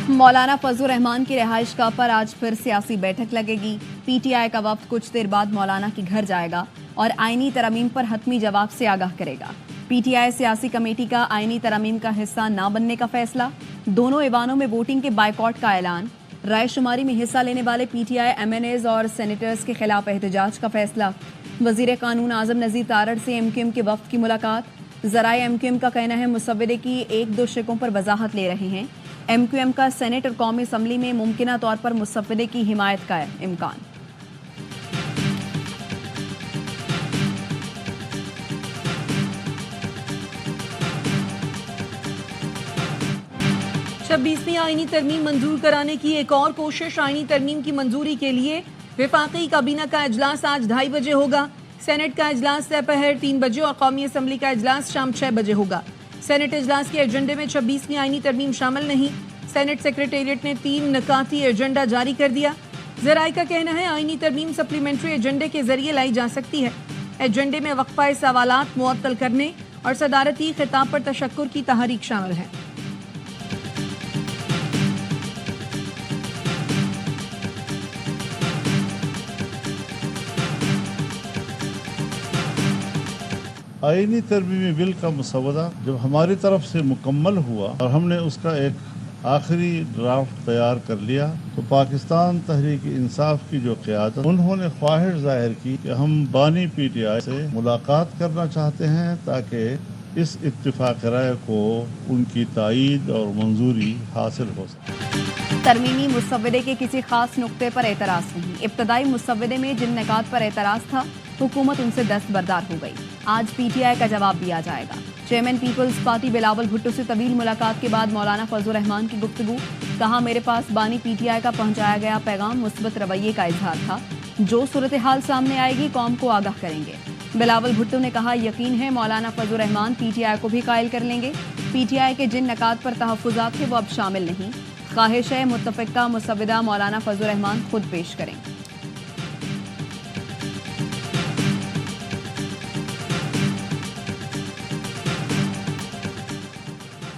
مولانا فضل الرحمان کی رہائش گاہ پر آج پھر سیاسی بیٹھک لگے گی۔ پی ٹی آئی کا وفد کچھ دیر بعد مولانا کے گھر جائے گا اور آئینی ترامیم پر حتمی جواب سے آگاہ کرے گا۔ پی ٹی آئی سیاسی کمیٹی کا آئینی ترامیم کا حصہ نہ بننے کا فیصلہ، دونوں ایوانوں میں ووٹنگ کے بائیکاٹ کا اعلان، رائے شماری میں حصہ لینے والے PTI MNAs اور سینیٹرز کے خلاف احتجاج کا فیصلہ، وزیر قانون اعظم نذیر تارڑ سے ایم کیو ایم کے وفد کی ملاقات۔ ذرائع ایم کیو ایم کا کہنا ہے مسودے کی ایک دو شقوں پر وضاحت لے رہے ہیں۔ ایم کیو ایم کا سینیٹ اور قومی اسمبلی میں ممکنہ طور پر مسودے کی حمایت کا امکان۔ چھبیسویں آئینی ترمیم منظور کرانے کی ایک اور کوشش۔ آئینی ترمیم کی منظوری کے لیے وفاقی کابینہ کا اجلاس آج 2:30 بجے ہوگا۔ سینٹ کا اجلاس دوپہر 3 بجے اور قومی اسمبلی کا اجلاس شام 6 بجے ہوگا۔ سینٹ اجلاس کے ایجنڈے میں 26ویں آئینی ترمیم شامل نہیں۔ سینٹ سیکریٹریٹ نے 3 نکاتی ایجنڈا جاری کر دیا۔ ذرائع کا کہنا ہے آئینی ترمیم سپلیمنٹری ایجنڈے کے ذریعے لائی جا سکتی ہے۔ ایجنڈے میں وقفہ سوالات معطل کرنے اور صدارتی خطاب پر تشکر کی تحریک شامل ہے۔ آئینی ترمیمی بل کا مسودہ جب ہماری طرف سے مکمل ہوا اور ہم نے اس کا ایک آخری ڈرافٹ تیار کر لیا تو پاکستان تحریک انصاف کی جو قیادت، انہوں نے خواہش ظاہر کی کہ ہم بانی پی ٹی آئی سے ملاقات کرنا چاہتے ہیں تاکہ اس اتفاق رائے کو ان کی تائید اور منظوری حاصل ہو سکے۔ ترمیمی مسودے کے کسی خاص نقطے پر اعتراض نہیں۔ ابتدائی مسودے میں جن نکات پر اعتراض تھا حکومت ان سے دستبردار ہو گئی۔ آج پی ٹی آئی کا جواب دیا جائے گا۔ چیئرمین پیپلز پارٹی بلاول بھٹو سے طویل ملاقات کے بعد مولانا فضل الرحمان کی گفتگو، کہا میرے پاس بانی پی ٹی آئی کا پہنچایا گیا پیغام مثبت رویے کا اظہار تھا، جو صورتحال سامنے آئے گی قوم کو آگاہ کریں گے۔ بلاول بھٹو نے کہا یقین ہے مولانا فضل الرحمان پی ٹی آئی کو بھی قائل کر لیں گے۔ پی ٹی آئی کے جن نکات پر تحفظات تھے وہ اب شامل نہیں۔ خواہش ہے متفقہ مسودہ مولانا فضل الرحمان خود پیش کریں۔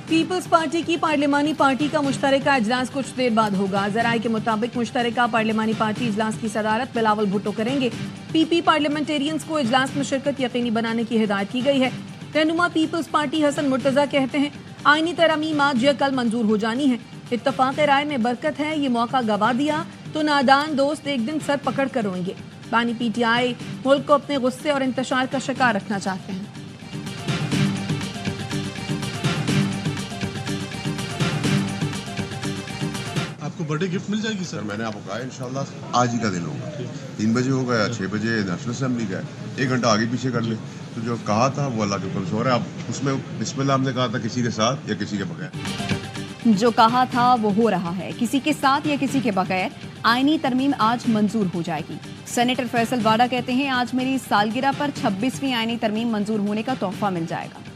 پیپلز پارٹی کی پارلیمانی پارٹی کا مشترکہ اجلاس کچھ دیر بعد ہوگا۔ ذرائع کے مطابق مشترکہ پارلیمانی پارٹی اجلاس کی صدارت بلاول بھٹو کریں گے۔ پی پی پارلیمنٹیرینز کو اجلاس میں شرکت یقینی بنانے کی ہدایت کی گئی ہے۔ رہنما پیپلز پارٹی حسن مرتضیٰ کہتے ہیں آئینی ترامیم آج یا کل منظور ہو جانی ہے۔ اتفاق رائے میں برکت ہے، یہ موقع گوا دیا تو نادان دوست ایک دن سر پکڑ کر روئیں گے۔ بانی پی ٹی آئی ملک کو اپنے غصے اور انتشار کا شکار رکھنا چاہتے ہیں۔ برتھ ڈے گفٹ مل جائے گی سر؟ میں نے آپ کو کہا انشاءاللہ آج ہی کا دن ہوگا، 3 بجے ہوگا یا 6 بجے نیشنل اسمبلی کا ہے، 1 گھنٹہ آگے پیچھے کر لیں۔ تو جو کہا تھا وہ اللہ کے اوپر شکر ہے۔ اب اس میں بسم اللہ ہم نے کہا تھا کسی کے ساتھ یا کسی کے بغیر۔ جو کہا تھا وہ ہو رہا ہے، کسی کے ساتھ یا کسی کے بغیر آئینی ترمیم آج منظور ہو جائے گی۔ سینیٹر فیصل واڈا کہتے ہیں آج میری سالگرہ پر 26ویں آئینی ترمیم منظور ہونے کا تحفہ مل جائے گا۔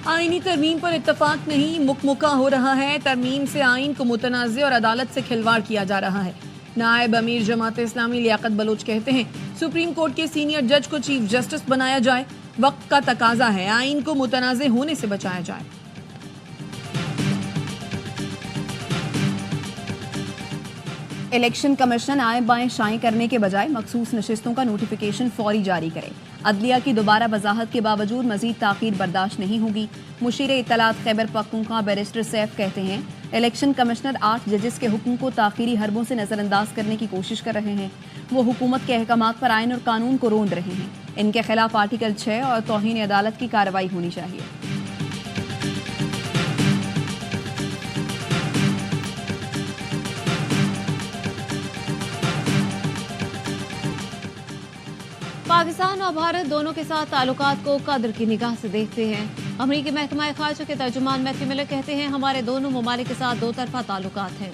آئینی ترمیم پر اتفاق نہیں، مکمکہ ہو رہا ہے۔ ترمیم سے آئین کو متنازع اور عدالت سے کھلواڑ کیا جا رہا ہے۔ نائب امیر جماعت اسلامی لیاقت بلوچ کہتے ہیں سپریم کورٹ کے سینئر جج کو چیف جسٹس بنایا جائے، وقت کا تقاضا ہے، آئین کو متنازع ہونے سے بچایا جائے۔ الیکشن کمیشن آئیں بائیں شائیں کرنے کے بجائے مخصوص نشستوں کا نوٹیفیکیشن فوری جاری کرے۔ عدلیہ کی دوبارہ وضاحت کے باوجود مزید تاخیر برداشت نہیں ہوگی۔ مشیر اطلاعات خیبر پختونخوا بیرسٹر سیف کہتے ہیں الیکشن کمشنر 8 ججز کے حکم کو تاخیری حربوں سے نظر انداز کرنے کی کوشش کر رہے ہیں۔ وہ حکومت کے احکامات پر آئین اور قانون کو روند رہے ہیں۔ ان کے خلاف آرٹیکل 6 اور توہین عدالت کی کارروائی ہونی چاہیے۔ پاکستان اور بھارت دونوں کے ساتھ تعلقات کو قدر کی نگاہ سے دیکھتے ہیں۔ امریکی محکمہ خارجہ کے ترجمان میتھیو ملر کہتے ہیں ہمارے دونوں ممالک کے ساتھ دو طرفہ تعلقات ہیں۔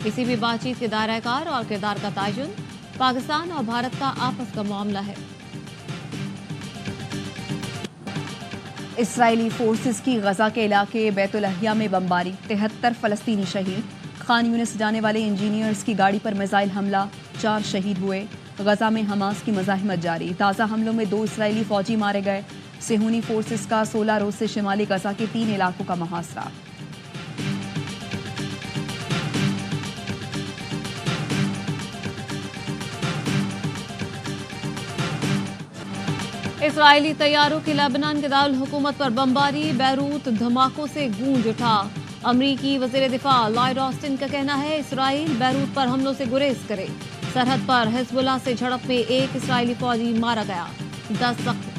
کسی بھی بات چیت کے دائرہ کار اور کردار کا تعین پاکستان اور بھارت کا آپس کا معاملہ ہے۔ اسرائیلی فورسز کی غزہ کے علاقے بیت الاحیاء میں بمباری، 73 فلسطینی شہید۔ خان یونس جانے والے انجینئرز کی گاڑی پر میزائل حملہ، 4 شہید ہوئے۔ غزہ میں حماس کی مزاحمت جاری، تازہ حملوں میں 2 اسرائیلی فوجی مارے گئے، صہیونی فورسز کا 16 روز سے شمالی غزہ کے 3 علاقوں کا محاصرہ۔ اسرائیلی طیاروں کی لبنان کے دارالحکومت پر بمباری، بیروت دھماکوں سے گونج اٹھا۔ امریکی وزیر دفاع لائیڈ آسٹن کا کہنا ہے اسرائیل بیروت پر حملوں سے گریز کرے۔ سرحد پر حزب اللہ سے جھڑپ میں 1 اسرائیلی فوجی مارا گیا، 10 زخمی۔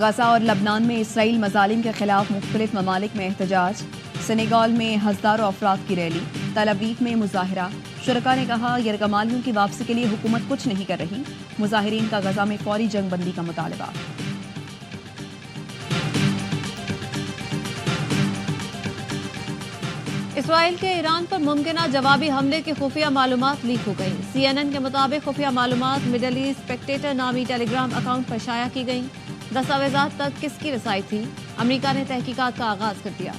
غزہ اور لبنان میں اسرائیل مظالم کے خلاف مختلف ممالک میں احتجاج، سینیگال میں ہزاروں افراد کی ریلی، تل ابیب میں مظاہرہ، شرکاء نے کہا یرغمالیوں کی واپسی کے لیے حکومت کچھ نہیں کر رہی، مظاہرین کا غزہ میں فوری جنگ بندی کا مطالبہ۔ اسرائیل کے ایران پر ممکنہ جوابی حملے کی خفیہ معلومات لیک ہو گئیں۔ CNN کے مطابق خفیہ معلومات مڈل ایسٹ اسپیکٹیٹر نامی ٹیلی گرام اکاؤنٹ پر شائع کی گئیں۔ دستاویزات تک کس کی رسائی تھی؟ امریکہ نے تحقیقات کا آغاز کر دیا۔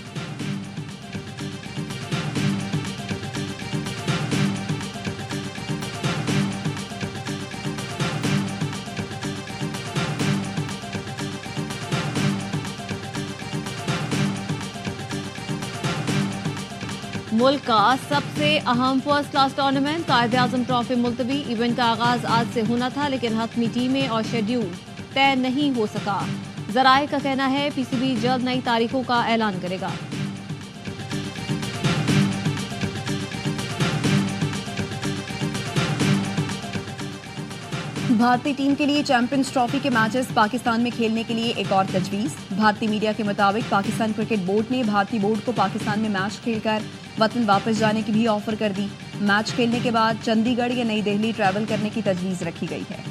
ملک کا سب سے اہم first class tournament Quaid Azam trophy ملتوی، ایونٹ کا آغاز آج سے ہونا تھا لیکن حتمی ٹیمیں اور شیڈیول طے نہیں ہو سکا۔ ذرائع کا کہنا ہے پی سی بی جلد نئی تاریخوں کا اعلان کرے گا۔ بھارتی ٹیم کے لیے چیمپئنز ٹرافی کے میچز پاکستان میں کھیلنے کے لیے ایک اور تجویز۔ بھارتی میڈیا کے مطابق پاکستان کرکٹ بورڈ نے بھارتی بورڈ کو پاکستان میں میچ کھیل کر وطن واپس جانے کی بھی آفر کر دی۔ میچ کھیلنے کے بعد چندی گڑھ یا نئی دہلی ٹریول کرنے کی تجویز رکھی گئی ہے۔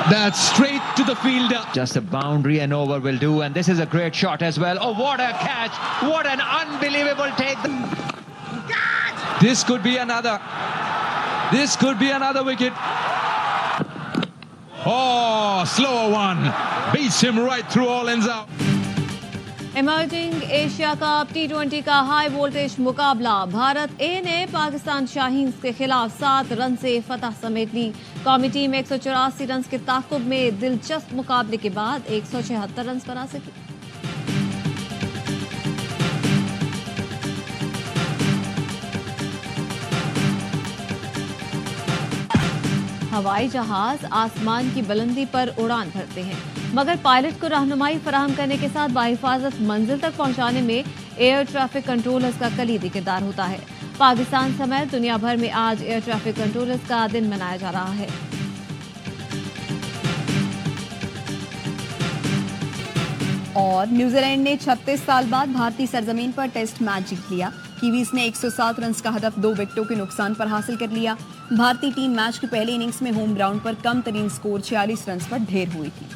That's straight to the fielder. Just a boundary and over will do, and this is a great shot as well. Oh, what a catch! What an unbelievable take! This could be another. This could be another wicket. Oh, slower one. Beats him right through all ends out. Emerging Asia cup T20 کا high voltage مقابلہ، بھارت اے نے پاکستان شاہینز کے خلاف 7 رن سے فتح سمیٹ لی۔ قومی team 184 runs کے تعاقب میں دلچسپ مقابلے کے بعد 176 رنز بنا سکی۔ ہوائی جہاز آسمان کی بلندی پر اڑان بھرتے ہیں، مگر پائلٹ کو رہنمائی فراہم کرنے کے ساتھ بحفاظت منزل تک پہنچانے میں ایئر ٹریفک کنٹرولرز کا کلیدی کردار ہوتا ہے۔ پاکستان سمیت دنیا بھر میں آج ایئر ٹریفک کنٹرولرز کا دن منایا جا رہا ہے۔ اور نیوزی لینڈ نے 36 سال بعد بھارتی سرزمین پر ٹیسٹ میچ جیت لیا۔ کیویز نے 107 رنز کا ہدف 2 وکٹوں کے نقصان پر حاصل کر لیا۔ بھارتی ٹیم میچ کی پہلی اننگز میں ہوم گراؤنڈ پر کم ترین سکور 46 رنز پر ڈھیر ہوئی تھی۔